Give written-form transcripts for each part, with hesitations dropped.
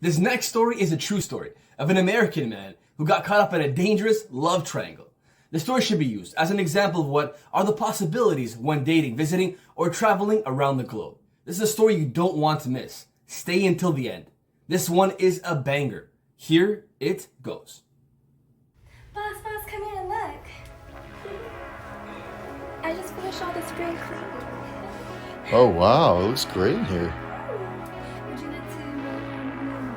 This next story is a true story of an American man who got caught up in a dangerous love triangle. The story should be used as an example of what are the possibilities when dating, visiting, or traveling around the globe. This is a story you don't want to miss. Stay until the end. This one is a banger. Here it goes. Boss, come here and look. I just finished all the spring cleaning. Oh wow, it looks great in here. Would you like to know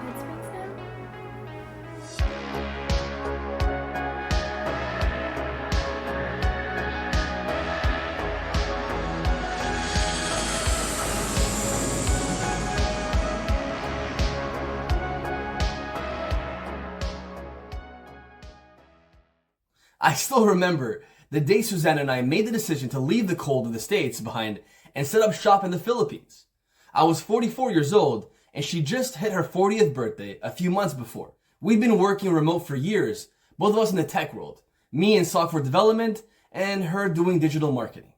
bed springs now? I still remember the day Suzanne and I made the decision to leave the cold of the States behind and set up shop in the Philippines. I was 44 years old and she just hit her 40th birthday a few months before. We'd been working remote for years, both of us in the tech world, me in software development and her doing digital marketing.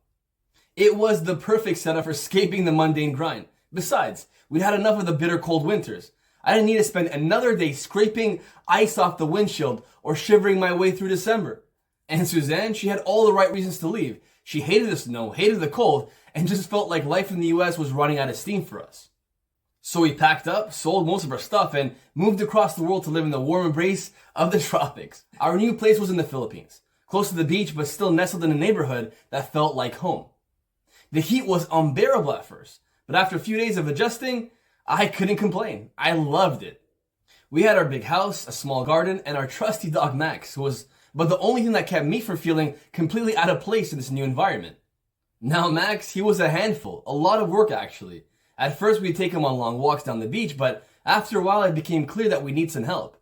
It was the perfect setup for escaping the mundane grind. Besides, we'd had enough of the bitter cold winters. I didn't need to spend another day scraping ice off the windshield or shivering my way through December. And Suzanne, she had all the right reasons to leave. She hated the snow, hated the cold, and just felt like life in the US was running out of steam for us. So we packed up, sold most of our stuff, and moved across the world to live in the warm embrace of the tropics. Our new place was in the Philippines, close to the beach, but still nestled in a neighborhood that felt like home. The heat was unbearable at first, but after a few days of adjusting, I couldn't complain. I loved it. We had our big house, a small garden, and our trusty dog Max, who was but the only thing that kept me from feeling completely out of place in this new environment. Now Max, he was a handful, a lot of work actually. At first we'd take him on long walks down the beach, but after a while it became clear that we need some help.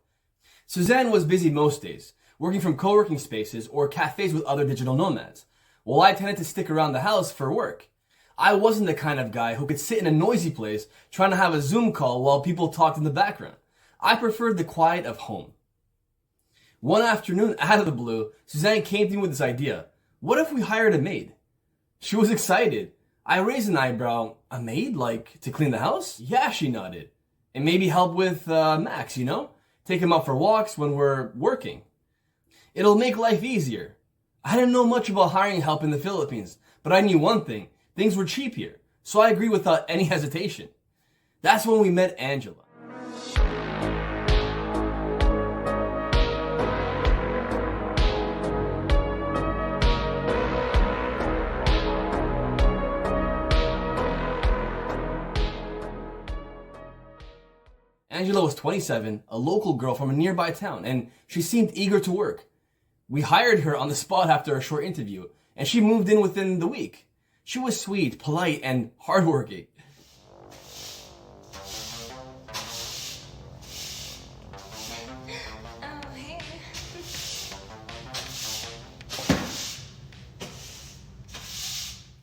Suzanne was busy most days, working from co-working spaces or cafes with other digital nomads, while I tended to stick around the house for work. I wasn't the kind of guy who could sit in a noisy place trying to have a Zoom call while people talked in the background. I preferred the quiet of home. One afternoon, out of the blue, Suzanne came to me with this idea. What if we hired a maid? She was excited. I raised an eyebrow. A maid? Like, to clean the house? Yeah, she nodded. And maybe help with Max, you know? Take him out for walks when we're working. It'll make life easier. I didn't know much about hiring help in the Philippines, but I knew one thing. Things were cheap here. So I agreed without any hesitation. That's when we met Angela. Angela was 27, a local girl from a nearby town, and she seemed eager to work. We hired her on the spot after a short interview, and she moved in within the week. She was sweet, polite, and hardworking. Oh, hey.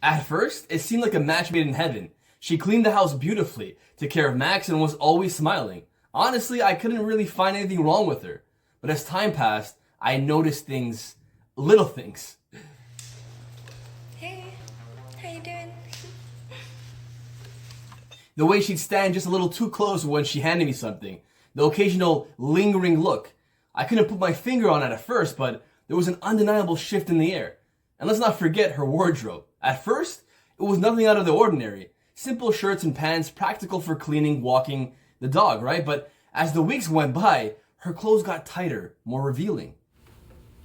At first, it seemed like a match made in heaven. She cleaned the house beautifully, took care of Max, and was always smiling. Honestly, I couldn't really find anything wrong with her. But as time passed, I noticed things, little things. Hey, how you doing? The way she'd stand just a little too close when she handed me something. The occasional lingering look. I couldn't put my finger on it at first, but there was an undeniable shift in the air. And let's not forget her wardrobe. At first, it was nothing out of the ordinary. Simple shirts and pants, practical for cleaning, walking the dog, right? But as the weeks went by, her clothes got tighter, more revealing.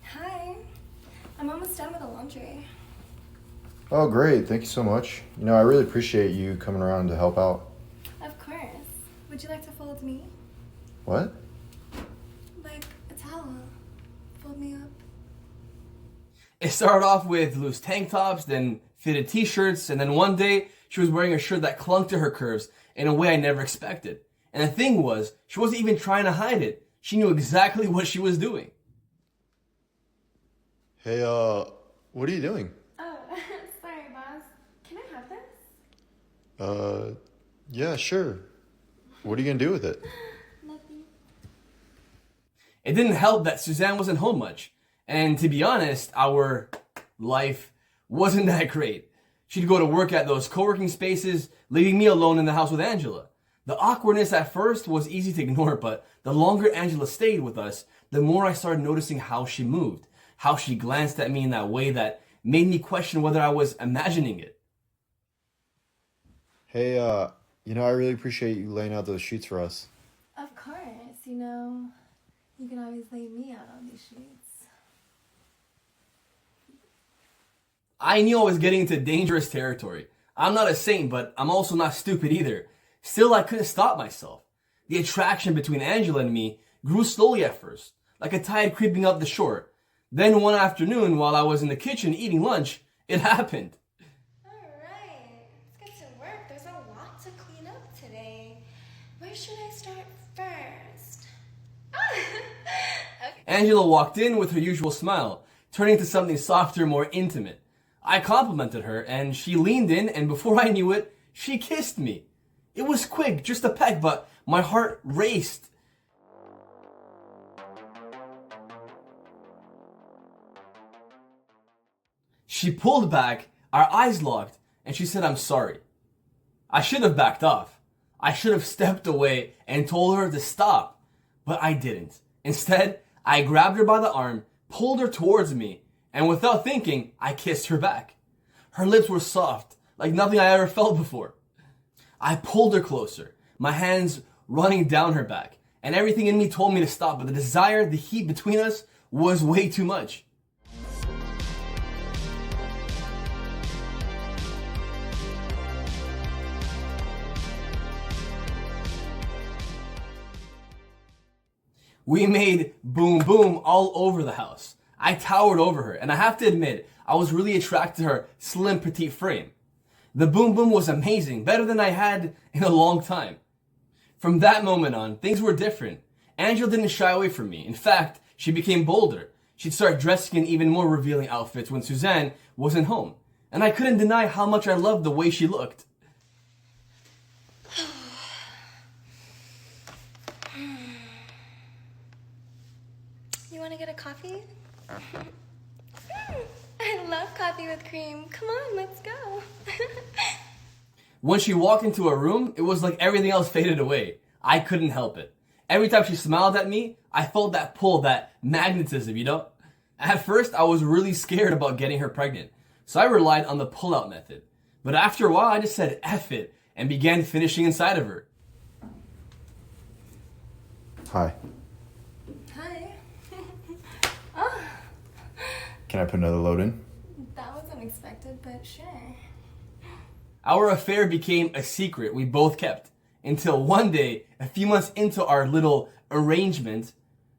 Hi. I'm almost done with the laundry. Oh great, thank you so much. You know, I really appreciate you coming around to help out. Of course. Would you like to fold me? What? Like a towel. Fold me up. It started off with loose tank tops, then fitted t-shirts, and then one day she was wearing a shirt that clung to her curves in a way I never expected. And the thing was, she wasn't even trying to hide it. She knew exactly what she was doing. Hey, what are you doing? Oh, sorry, boss. Can I have this? Yeah, sure. What are you gonna do with it? Nothing. It didn't help that Suzanne wasn't home much. And to be honest, our life wasn't that great. She'd go to work at those co-working spaces, leaving me alone in the house with Angela. The awkwardness at first was easy to ignore, but the longer Angela stayed with us, the more I started noticing how she moved, how she glanced at me in that way that made me question whether I was imagining it. Hey, I really appreciate you laying out those sheets for us. Of course, you can always lay me out on these sheets. I knew I was getting into dangerous territory. I'm not a saint, but I'm also not stupid either. Still, I couldn't stop myself. The attraction between Angela and me grew slowly at first, like a tide creeping up the shore. Then one afternoon, while I was in the kitchen eating lunch, it happened. Alright, let's get to work. There's a lot to clean up today. Where should I start first? Okay. Angela walked in with her usual smile, turning to something softer, more intimate. I complimented her, and she leaned in, and before I knew it, she kissed me. It was quick, just a peck, but my heart raced. She pulled back, our eyes locked, and she said, "I'm sorry." I should have backed off. I should have stepped away and told her to stop, but I didn't. Instead, I grabbed her by the arm, pulled her towards me, and without thinking, I kissed her back. Her lips were soft, like nothing I ever felt before. I pulled her closer, my hands running down her back, and everything in me told me to stop, but the desire, the heat between us was way too much. We made boom boom all over the house. I towered over her, and I have to admit, I was really attracted to her slim, petite frame. The boom boom was amazing, better than I had in a long time. From that moment on, things were different. Angela didn't shy away from me. In fact, she became bolder. She'd start dressing in even more revealing outfits when Suzanne wasn't home. And I couldn't deny how much I loved the way she looked. You want to get a coffee? I love coffee with cream. Come on, let's go. When she walked into a room, it was like everything else faded away. I couldn't help it. Every time she smiled at me, I felt that pull, that magnetism. At first, I was really scared about getting her pregnant, so I relied on the pull-out method. But after a while, I just said F it and began finishing inside of her. Hi. Hi. Oh, Can I put another load in? that was unexpected, but sure. Our affair became a secret we both kept until one day, a few months into our little arrangement,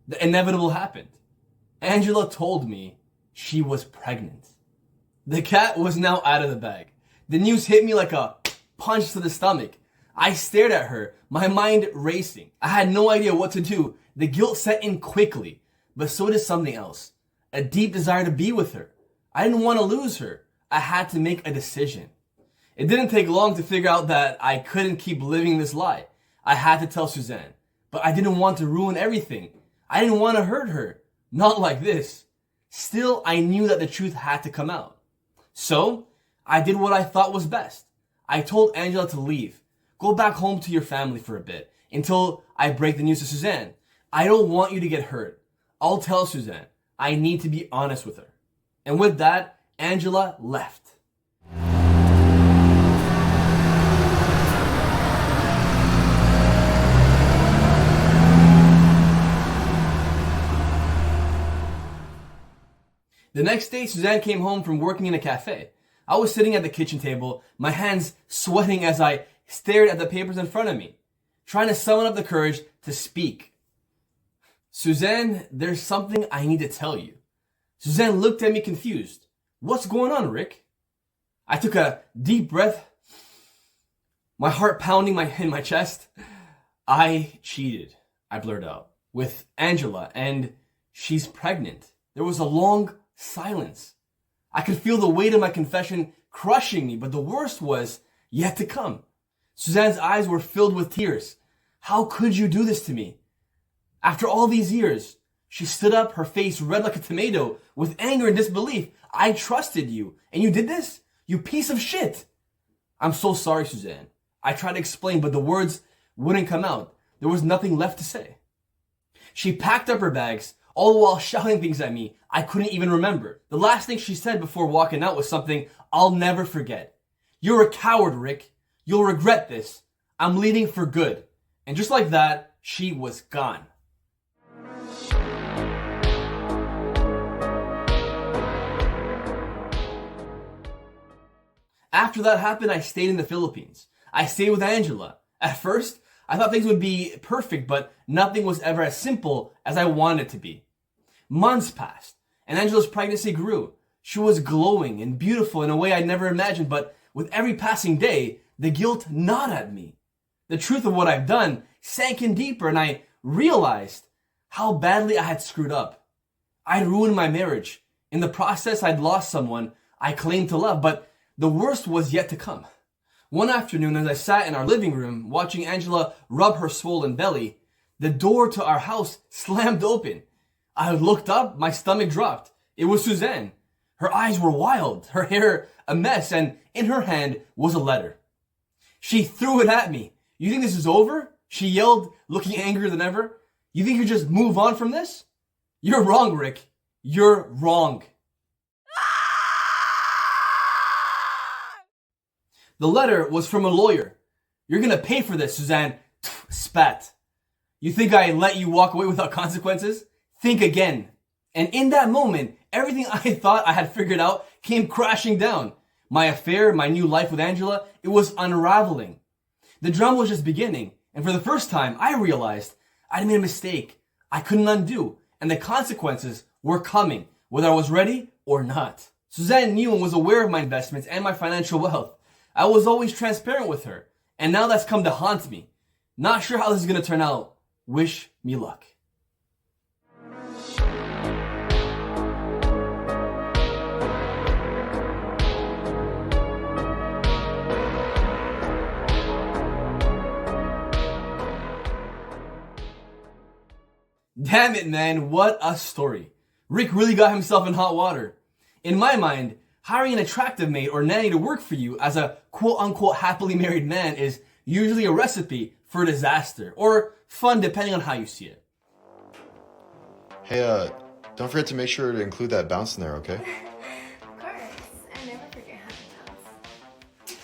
the inevitable happened. Angela told me she was pregnant. The cat was now out of the bag. The news hit me like a punch to the stomach. I stared at her, my mind racing. I had no idea what to do. The guilt set in quickly, but so did something else. A deep desire to be with her. I didn't want to lose her. I had to make a decision. It didn't take long to figure out that I couldn't keep living this lie. I had to tell Suzanne, but I didn't want to ruin everything. I didn't want to hurt her. Not like this. Still, I knew that the truth had to come out. So, I did what I thought was best. I told Angela to leave. Go back home to your family for a bit until I break the news to Suzanne. I don't want you to get hurt. I'll tell Suzanne. I need to be honest with her. And with that, Angela left. The next day, Suzanne came home from working in a cafe. I was sitting at the kitchen table, my hands sweating as I stared at the papers in front of me, trying to summon up the courage to speak. "Suzanne, there's something I need to tell you." Suzanne looked at me confused. "What's going on, Rick?" I took a deep breath, my heart pounding in my chest. "I cheated," I blurted out, "with Angela, and she's pregnant." There was a long silence. I could feel the weight of my confession crushing me, but the worst was yet to come. Suzanne's eyes were filled with tears. "How could you do this to me? After all these years?" She stood up, her face red like a tomato, with anger and disbelief. "I trusted you, and you did this? You piece of shit!" "I'm so sorry, Suzanne." I tried to explain, but the words wouldn't come out. There was nothing left to say. She packed up her bags, all the while shouting things at me I couldn't even remember. The last thing she said before walking out was something I'll never forget. "You're a coward, Rick. You'll regret this. I'm leaving for good." And just like that, she was gone. After that happened, I stayed in the Philippines. I stayed with Angela. At first, I thought things would be perfect, but nothing was ever as simple as I wanted it to be. Months passed, and Angela's pregnancy grew. She was glowing and beautiful in a way I'd never imagined, but with every passing day, the guilt gnawed at me. The truth of what I've done sank in deeper, and I realized how badly I had screwed up. I'd ruined my marriage. In the process, I'd lost someone I claimed to love, but the worst was yet to come. One afternoon, as I sat in our living room watching Angela rub her swollen belly, the door to our house slammed open. I looked up, my stomach dropped. It was Suzanne. Her eyes were wild, her hair a mess, and in her hand was a letter. She threw it at me. "You think this is over?" she yelled, looking angrier than ever. "You think you just move on from this? You're wrong, Rick. You're wrong." The letter was from a lawyer. "You're gonna pay for this, Suzanne." Spat. "You think I let you walk away without consequences? Think again." And in that moment, everything I thought I had figured out came crashing down. My affair, my new life with Angela, it was unraveling. The drama was just beginning, and for the first time, I realized I'd made a mistake I couldn't undo, and the consequences were coming, whether I was ready or not. Suzanne knew and was aware of my investments and my financial wealth. I was always transparent with her, and now that's come to haunt me. Not sure how this is going to turn out. Wish me luck. Damn it, man, what a story. Rick really got himself in hot water. In my mind, hiring an attractive maid or nanny to work for you as a quote-unquote happily married man is usually a recipe for disaster, or fun depending on how you see it. Hey, don't forget to make sure to include that bounce in there, okay? Of course. I never forget how to bounce.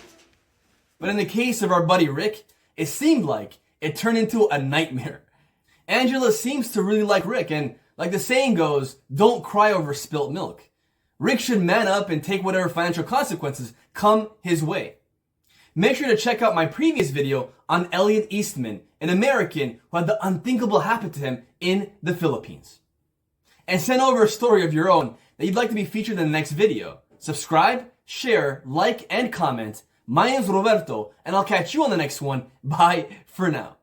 But in the case of our buddy Rick, it seemed like it turned into a nightmare. Angela seems to really like Rick, and like the saying goes, don't cry over spilt milk. Rick should man up and take whatever financial consequences come his way. Make sure to check out my previous video on Elliot Eastman, an American who had the unthinkable happen to him in the Philippines. And send over a story of your own that you'd like to be featured in the next video. Subscribe, share, like, and comment. My name's Roberto, and I'll catch you on the next one. Bye for now.